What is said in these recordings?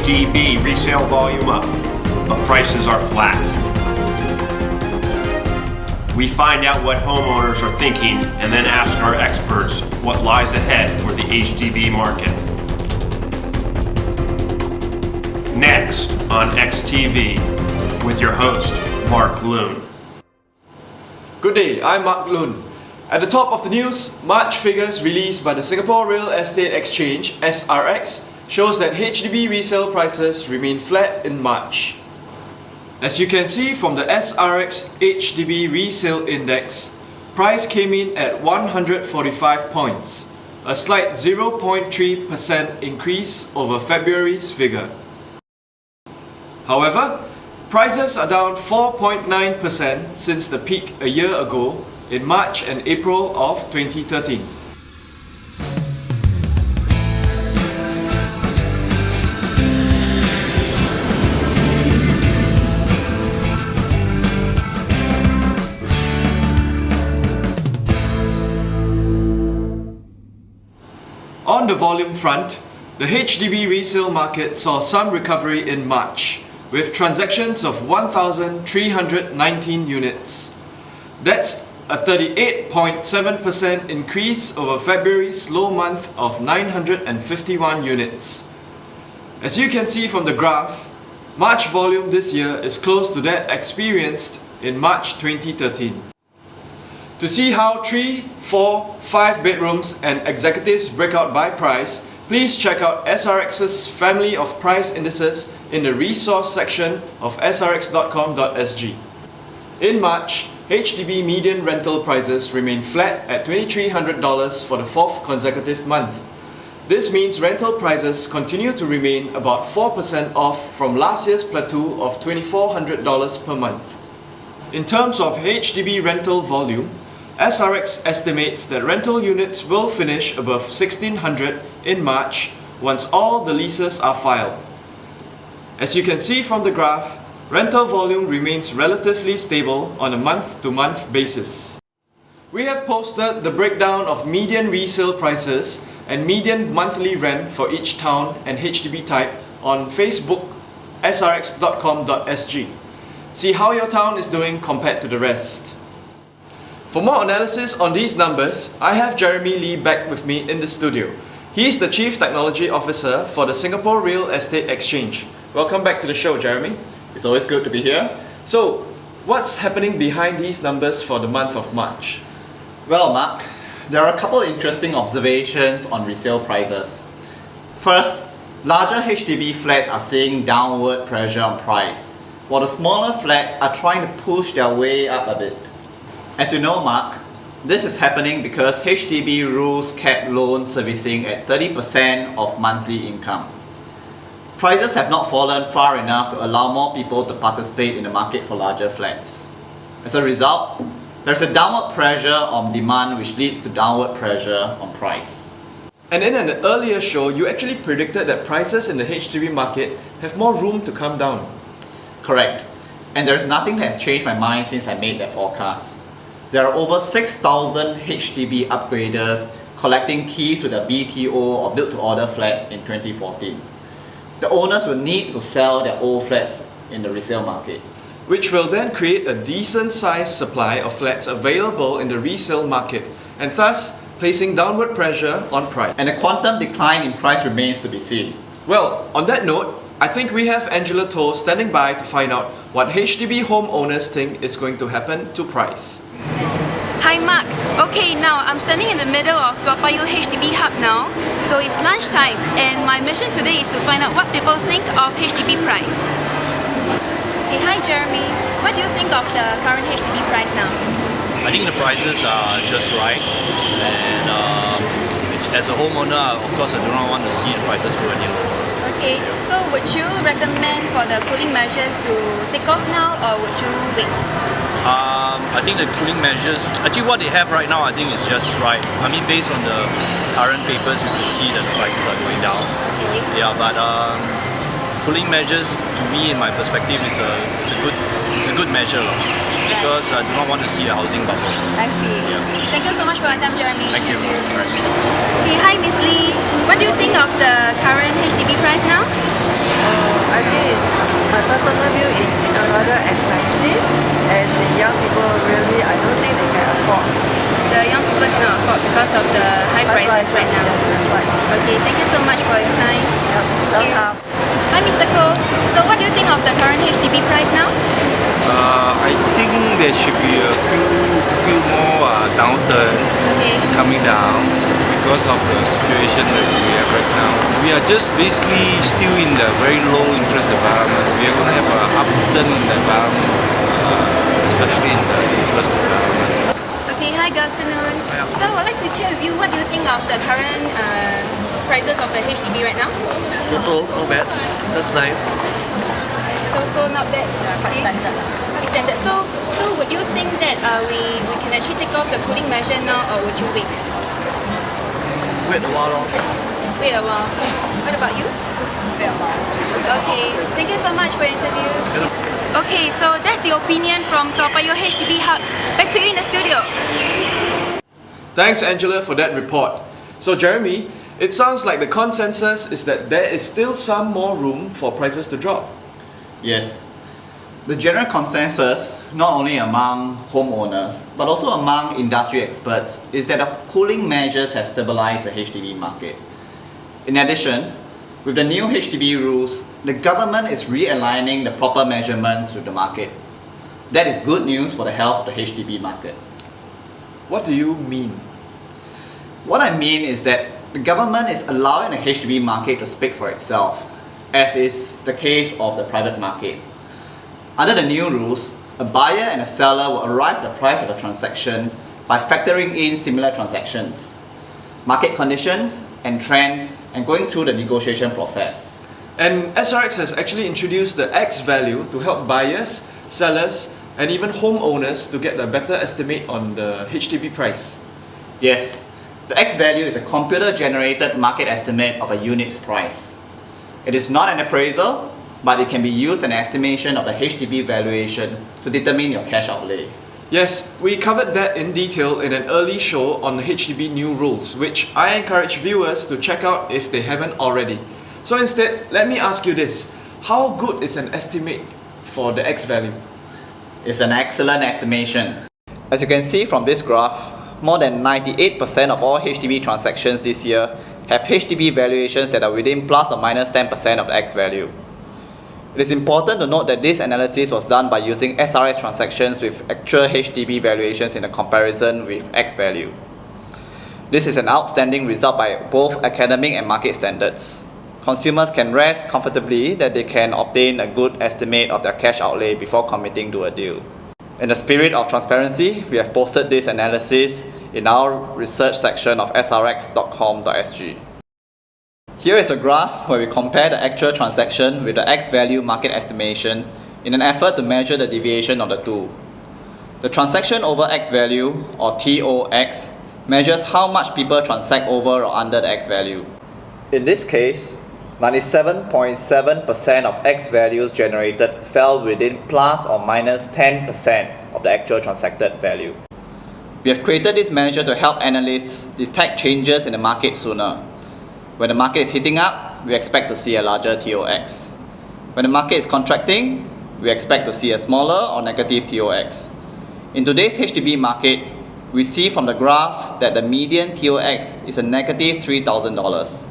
HDB resale volume up, but prices are flat. We find out what homeowners are thinking and then ask our experts what lies ahead for the HDB market. Next on XTV with your host, Mark Loon. Good day, I'm Mark Loon. At the top of the news, March figures released by the Singapore Real Estate Exchange, SRX, shows that HDB resale prices remain flat in March. As you can see from the SRX HDB Resale Index, price came in at 145 points, a slight 0.3% increase over February's figure. However, prices are down 4.9% since the peak a year ago in March and April of 2013. On the volume front, the HDB resale market saw some recovery in March, with transactions of 1,319 units. That's a 38.7% increase over February's low month of 951 units. As you can see from the graph, March volume this year is close to that experienced in March 2013. To see how 3, 4, 5 bedrooms and executives break out by price, please check out SRX's family of price indices in the resource section of srx.com.sg. In March, HDB median rental prices remained flat at $2,300 for the fourth consecutive month. This means rental prices continue to remain about 4% off from last year's plateau of $2,400 per month. In terms of HDB rental volume, SRX estimates that rental units will finish above 1,600 in March once all the leases are filed. As you can see from the graph, rental volume remains relatively stable on a month-to-month basis. We have posted the breakdown of median resale prices and median monthly rent for each town and HDB type on Facebook, srx.com.sg. See how your town is doing compared to the rest. For more analysis on these numbers, I have Jeremy Lee back with me in the studio. He is the Chief Technology Officer for the Singapore Real Estate Exchange. Welcome back to the show, Jeremy. It's always good to be here. So, what's happening behind these numbers for the month of March? Well, Mark, there are a couple interesting observations on resale prices. First, larger HDB flats are seeing downward pressure on price, while the smaller flats are trying to push their way up a bit. As you know, Mark, this is happening because HDB rules cap loan servicing at 30% of monthly income. Prices have not fallen far enough to allow more people to participate in the market for larger flats. As a result, there's a downward pressure on demand which leads to downward pressure on price. And in an earlier show, you actually predicted that prices in the HDB market have more room to come down. Correct. And there's nothing that has changed my mind since I made that forecast. There are over 6,000 HDB upgraders collecting keys to the BTO or built-to-order flats in 2014. The owners will need to sell their old flats in the resale market, which will then create a decent-sized supply of flats available in the resale market, and thus placing downward pressure on price. And the quantum decline in price remains to be seen. Well, on that note, I think we have Angela Toh standing by to find out what HDB homeowners think is going to happen to price. Hi Mark. Okay, now I'm standing in the middle of Toa Payoh HDB hub now. So it's lunchtime and my mission today is to find out what people think of HDB price. Okay, hi Jeremy. What do you think of the current HDB price now? I think the prices are just right, and as a homeowner, of course I do not want to see the prices go any lower. Okay, so would you recommend for the cooling measures to take off now or would you wait? I think the cooling measures, actually what they have right now I think is just right. I mean, based on the current papers you can see that the prices are going down. Okay. Yeah, but cooling measures to me in my perspective it's a good measure because I do not want to see a housing bubble. I see. Yeah. Thank you so much for your time, Jeremy. Thank you. Right. Okay, hi Miss Lee. What do you think of the current HDB price now? I think my personal view is it's rather expensive, and the young people really, I don't think they can afford. The young people cannot afford because of the high prices right now. Yes, that's right. Okay, thank you so much for your time. Yep, welcome. Hi, Mr. Koh. So what do you think of the current HDB price now? I think there should be a few more downturn Okay. coming down because of the situation that we have right now. We are just basically still in the very low interest environment. We are going to have an upturn in the environment, especially in the interest environment. Okay, hi, good afternoon. So I'd like to check with you, what do you think of the current prices of the HDB right now? So not bad. That's nice. So not bad. Quite standard. Quite standard. So would you think that we can actually take off the cooling measure now, or would you wait? Wait a while lor. Wait a while. What about you? Wait a while. Okay, thank you so much for the interview. Okay, so that's the opinion from Toa Payoh HDB Hub. Back to you in the studio. Thanks, Angela, for that report. So, Jeremy, it sounds like the consensus is that there is still some more room for prices to drop. Yes. The general consensus, not only among homeowners, but also among industry experts, is that the cooling measures have stabilized the HDB market. In addition, with the new HDB rules, the government is realigning the proper measurements with the market. That is good news for the health of the HDB market. What do you mean? What I mean is that the government is allowing the HDB market to speak for itself, as is the case of the private market. Under the new rules, a buyer and a seller will arrive at the price of a transaction by factoring in similar transactions, market conditions and trends, and going through the negotiation process. And SRX has actually introduced the X value to help buyers, sellers, and even homeowners to get a better estimate on the HDB price. Yes, the X value is a computer-generated market estimate of a unit's price. It is not an appraisal, but it can be used as an estimation of the HDB valuation to determine your cash outlay. Yes, we covered that in detail in an early show on the HDB new rules, which I encourage viewers to check out if they haven't already. So instead, let me ask you this. How good is an estimate for the X value? It's an excellent estimation. As you can see from this graph, more than 98% of all HDB transactions this year have HDB valuations that are within plus or minus 10% of the X value. It is important to note that this analysis was done by using SRS transactions with actual HDB valuations in a comparison with X value. This is an outstanding result by both academic and market standards. Consumers can rest comfortably that they can obtain a good estimate of their cash outlay before committing to a deal. In the spirit of transparency, we have posted this analysis in our research section of srx.com.sg. Here is a graph where we compare the actual transaction with the X value market estimation in an effort to measure the deviation of the two. The transaction over X value, or TOX, measures how much people transact over or under the X value. In this case, 97.7% of X values generated fell within plus or minus 10% of the actual transacted value. We have created this measure to help analysts detect changes in the market sooner. When the market is heating up, we expect to see a larger TOX. When the market is contracting, we expect to see a smaller or negative TOX. In today's HDB market, we see from the graph that the median TOX is a negative $3,000.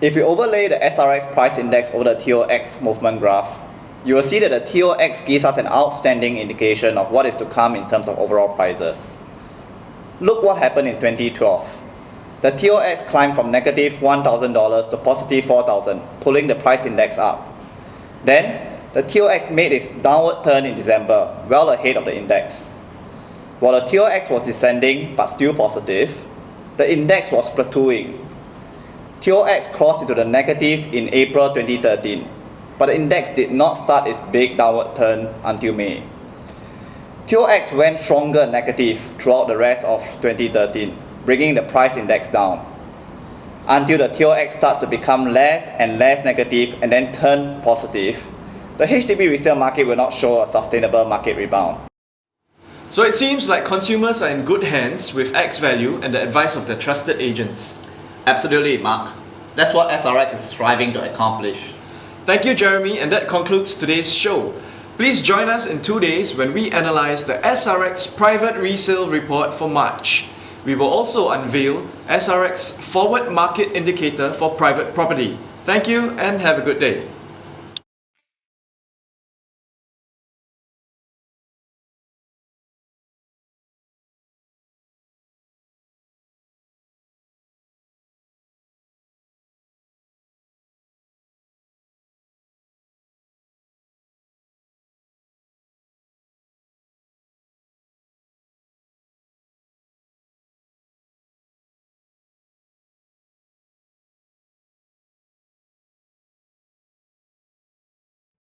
If we overlay the SRX price index over the TOX movement graph, you will see that the TOX gives us an outstanding indication of what is to come in terms of overall prices. Look what happened in 2012. The TOX climbed from negative $1,000 to positive $4,000, pulling the price index up. Then, the TOX made its downward turn in December, well ahead of the index. While the TOX was descending but still positive, the index was plateauing. TOX crossed into the negative in April 2013, but the index did not start its big downward turn until May. TOX went stronger negative throughout the rest of 2013, bringing the price index down, until the TOX starts to become less and less negative and then turn positive. The HDB resale market will not show a sustainable market rebound. So it seems like consumers are in good hands with X value and the advice of their trusted agents. Absolutely, Mark. That's what SRX is striving to accomplish. Thank you, Jeremy, and that concludes today's show. Please join us in 2 days when we analyze the SRX Private Resale Report for March. We will also unveil SRX Forward Market Indicator for private property. Thank you and have a good day.